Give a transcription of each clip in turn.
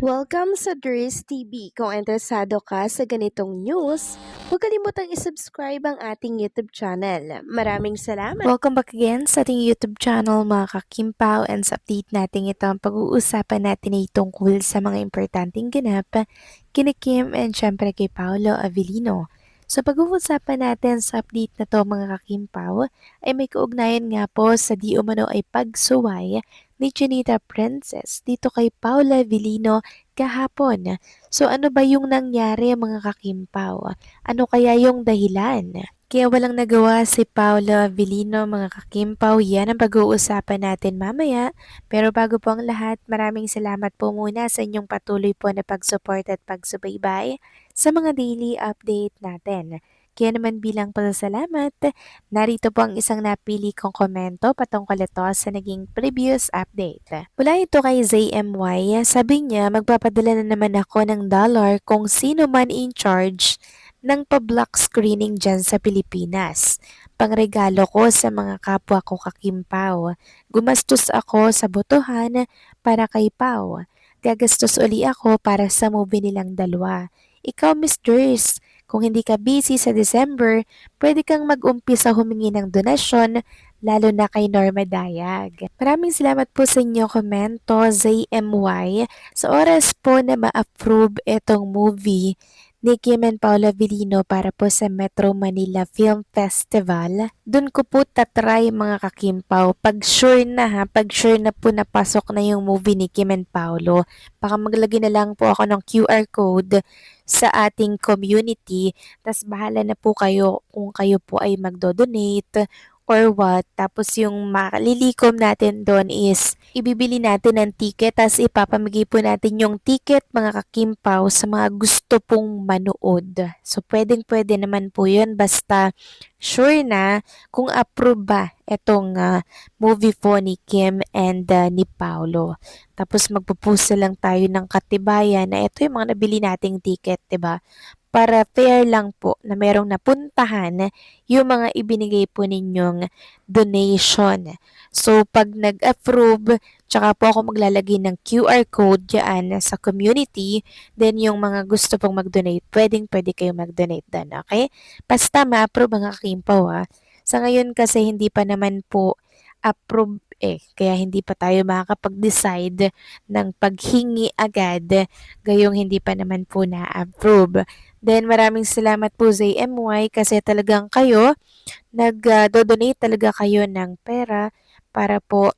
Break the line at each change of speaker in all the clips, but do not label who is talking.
Welcome sa Dries TV. Kung interesado ka sa ganitong news, huwag kalimutang isubscribe ang ating YouTube channel. Maraming salamat!
Welcome back again sa ating YouTube channel mga kakimpaw, and sa update natin ito ang pag-uusapan natin ay tungkol sa mga importanteng ganap kina Kim and syempre kay Paolo Avellino. So pag-uusapan natin sa update na to mga kakimpaw ay may kaugnayan nga po sa di umano ay pagsuway ni Chinita Princess dito kay Paolo Avellino kahapon. So ano ba yung nangyari mga kakimpaw? Ano kaya yung dahilan? Kaya walang nagawa si Paolo Avellino mga kakimpaw, yan ang pag-uusapan natin mamaya. Pero bago po ang lahat, maraming salamat po muna sa inyong patuloy po na pag-support at pagsubaybay sa mga daily update natin. Kaya naman bilang pasasalamat, narito po ang isang napili kong komento patungkol ito sa naging previous update. Mula ito kay ZMY, sabi niya magpapadala na naman ako ng dollar kung sino man in charge ng pa-block screening dyan sa Pilipinas. Pangregalo ko sa mga kapwa ko kakimpaw. Gumastos ako sa botohan para kay Pau. Gagastos uli ako para sa movie nilang dalawa. Ikaw, Miss Durs, kung hindi ka busy sa December, pwede kang mag-umpisa humingi ng donasyon, lalo na kay Norma Dayag. Maraming salamat po sa inyo komento, ZMY, sa oras po na ma-approve itong movie ni Kim and Paula Avellino para po sa Metro Manila Film Festival. Doon ko po tatry mga kakimpaw. Pag sure na po napasok na yung movie ni Kim and Paolo, baka maglagay na lang po ako ng QR code sa ating community. Tas bahala na po kayo kung kayo po ay magdo-donate or what. Tapos yung malilikom natin doon is ibibili natin ng ticket, tas ipapamigay po natin yung ticket mga kakimpaw sa mga gusto pong manood. So pwedeng-pwede naman po yun basta sure na kung approve ba itong movie po ni Kim and ni Paolo. Tapos magpo-post na lang tayo ng katibayan na ito yung mga nabili nating ticket, 'di ba? Para fair lang po na merong napuntahan yung mga ibinigay po ninyong donation. So, pag nag-approve, tsaka po ako maglalagay ng QR code dyan sa community, then yung mga gusto pong mag-donate, pwede kayo mag-donate doon, okay? Basta ma-approve mga kakimpaw ha. Sa ngayon kasi hindi pa naman po approve kaya hindi pa tayo makakapag-decide ng paghingi agad, gayong hindi pa naman po na-approve. Then maraming salamat po sa MY kasi talagang kayo nag-donate talaga kayo ng pera para po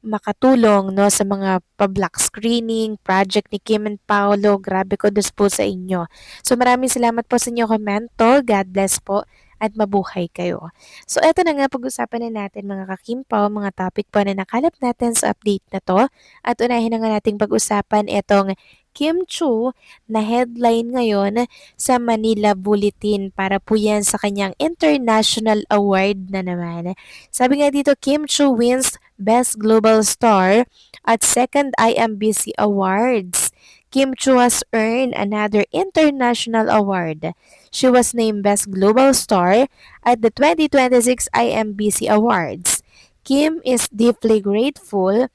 makatulong no sa mga pa-block screening project ni Kim and Paolo. Grabe ko dos po sa inyo. So maraming salamat po sa inyo komento. God bless po at mabuhay kayo. So eto na nga pag-usapan na natin mga kakimpaw, mga topic po na nakalap natin sa update na to. At unahin na nga nating pag-usapan itong Kim Chu na headline ngayon sa Manila Bulletin para po yan sa kanyang International Award na naman. Sabi nga dito, Kim Chu wins Best Global Star at second IMBC Awards. Kim Chu has earned another international award. She was named Best Global Star at the 2026 IMBC Awards. Kim is deeply grateful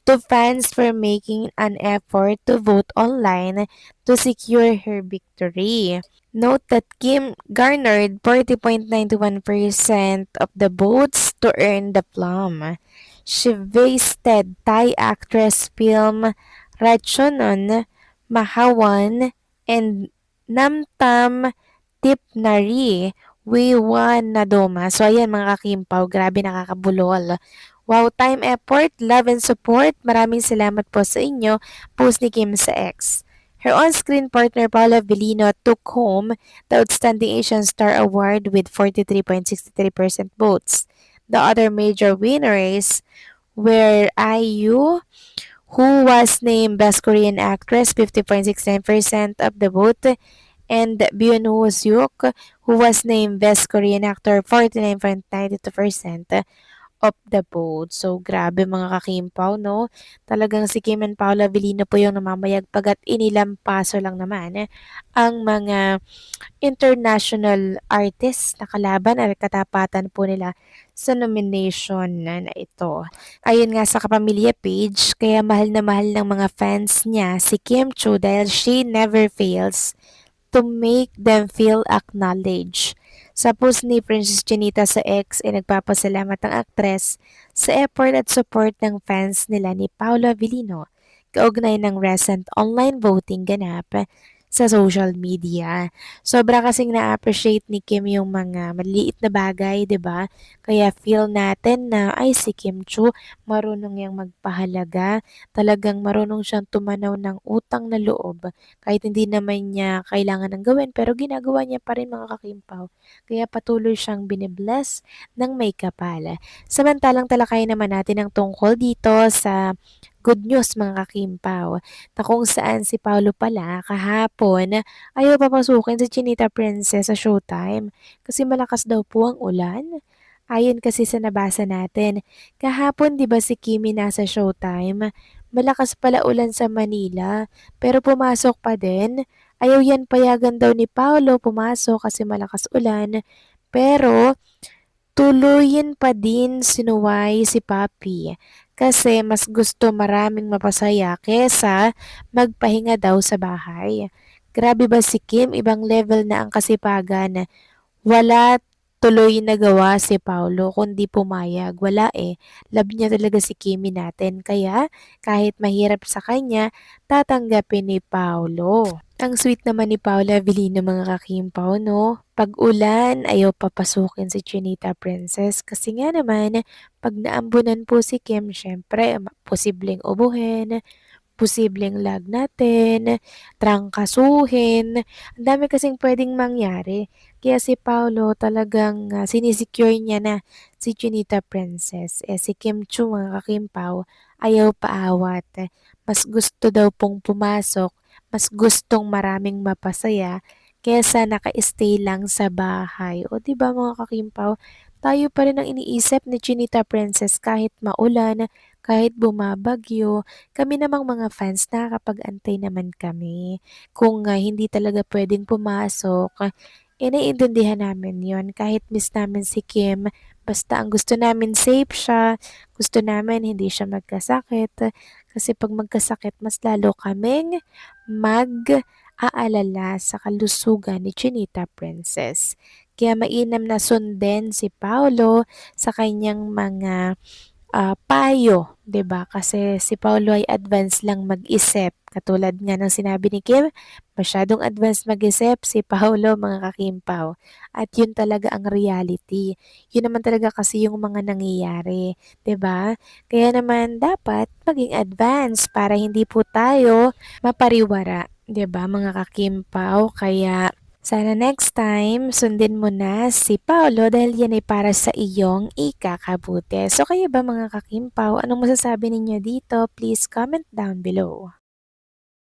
to fans for making an effort to vote online to secure her victory. Note that Kim garnered 40.91% of the votes to earn the plum. She wasted Thai actress film Ratchanon Mahawan and Namtam Tipnari Wiwanadoma. So ayan mga kakimpaw, grabe nakakabulol. Wow, time, effort, love and support. Maraming salamat po sa inyo. Post ni Kim sa X. Her on-screen partner Paula Avellino took home the Outstanding Asian Star Award with 43.63% votes. The other major winners were IU, who was named Best Korean Actress, 50.69% of the vote, and Byun Ho Seok, who was named Best Korean Actor, 49.92% of the boat. So, grabe mga kakimpaw, no? Talagang si Kim and Paolo Avellino po yung namamayagpag at inilampaso lang naman ang mga international artist na kalaban at katapatan po nila sa nomination na ito. Ayon nga sa Kapamilya page, kaya mahal na mahal ng mga fans niya si Kim Chiu dahil she never fails to make them feel acknowledged. Sa post ni Princess Chinita sa X ay nagpapasalamat ang aktres sa effort at support ng fans nila ni Paolo Avellino kaugnay ng recent online voting ganap sa social media. Sobra kasing na-appreciate ni Kim yung mga maliliit na bagay, 'di ba? Kaya feel natin na ay si Kim Chiu marunong yang magpahalaga, talagang marunong siyang tumanaw ng utang na loob kahit hindi naman niya kailangan ng gawin pero ginagawa niya pa rin mga kakimpaw. Kaya patuloy siyang binibless ng may kapal. Samantalang talakayin naman natin ang tungkol dito sa good news mga kakimpaw na kung saan si Paolo pala kahapon ayaw papasukin si Chinita Princess sa showtime kasi malakas daw po ang ulan. Ayon kasi sa nabasa natin, kahapon 'di ba si Kimi nasa showtime, malakas pala ulan sa Manila pero pumasok pa din. Ayaw yan payagan daw ni Paolo pumasok kasi malakas ulan pero tuluyin pa din sinuway si Papi kasi mas gusto maraming mapasaya kesa magpahinga daw sa bahay. Grabe ba si Kim? Ibang level na ang kasipagan. Wala tuloy nagawa si Paulo kundi pumayag. Wala eh. Love niya talaga si Kimi natin. Kaya kahit mahirap sa kanya, tatanggapin ni Paulo. Ang sweet naman ni Paula Avellino mga kakimpaw, no? Pag ulan, ayaw papasukin si Chinita Princess kasi nga naman, pag naambunan po si Kim, syempre, posibleng ubuhin, posibleng lagnatin, trangkasuhin, ang dami kasing pwedeng mangyari. Kaya si Paolo talagang sinisecure niya na si Chinita Princess. Si Kim Chiu mga kakimpaw, ayaw paawat. Mas gusto daw pong pumasok, mas gustong maraming mapasaya kesa naka-stay lang sa bahay. O di ba mga kakimpaw, tayo pa rin ang iniisip ni Chinita Princess kahit maulan, kahit bumabagyo, kami namang mga fans nakakapag-antay naman kami. Kung hindi talaga pwedeng pumasok, naiintindihan namin yon kahit miss namin si Kim. Basta ang gusto namin safe siya, gusto namin hindi siya magkasakit. Kasi pag magkasakit, mas lalo kaming mag-aalala sa kalusugan ni Chinita Princess. Kaya mainam na sundin si Paolo sa kanyang mga payo, 'di ba? Kasi si Paulo ay advance lang mag-isip. Katulad nga ng sinabi ni Kim, masyadong advance mag-isip si Paulo mga kakimpaw. At yun talaga ang reality. Yun naman talaga kasi yung mga nangyayari, 'di ba? Kaya naman dapat maging advance para hindi po tayo mapariwara, 'di ba mga kakimpaw? Kaya sana next time, sundin mo na si Paolo dahil yan ay para sa iyong ikakabuti. So kayo ba mga kakimpaw, anong masasabi ninyo dito? Please comment down below.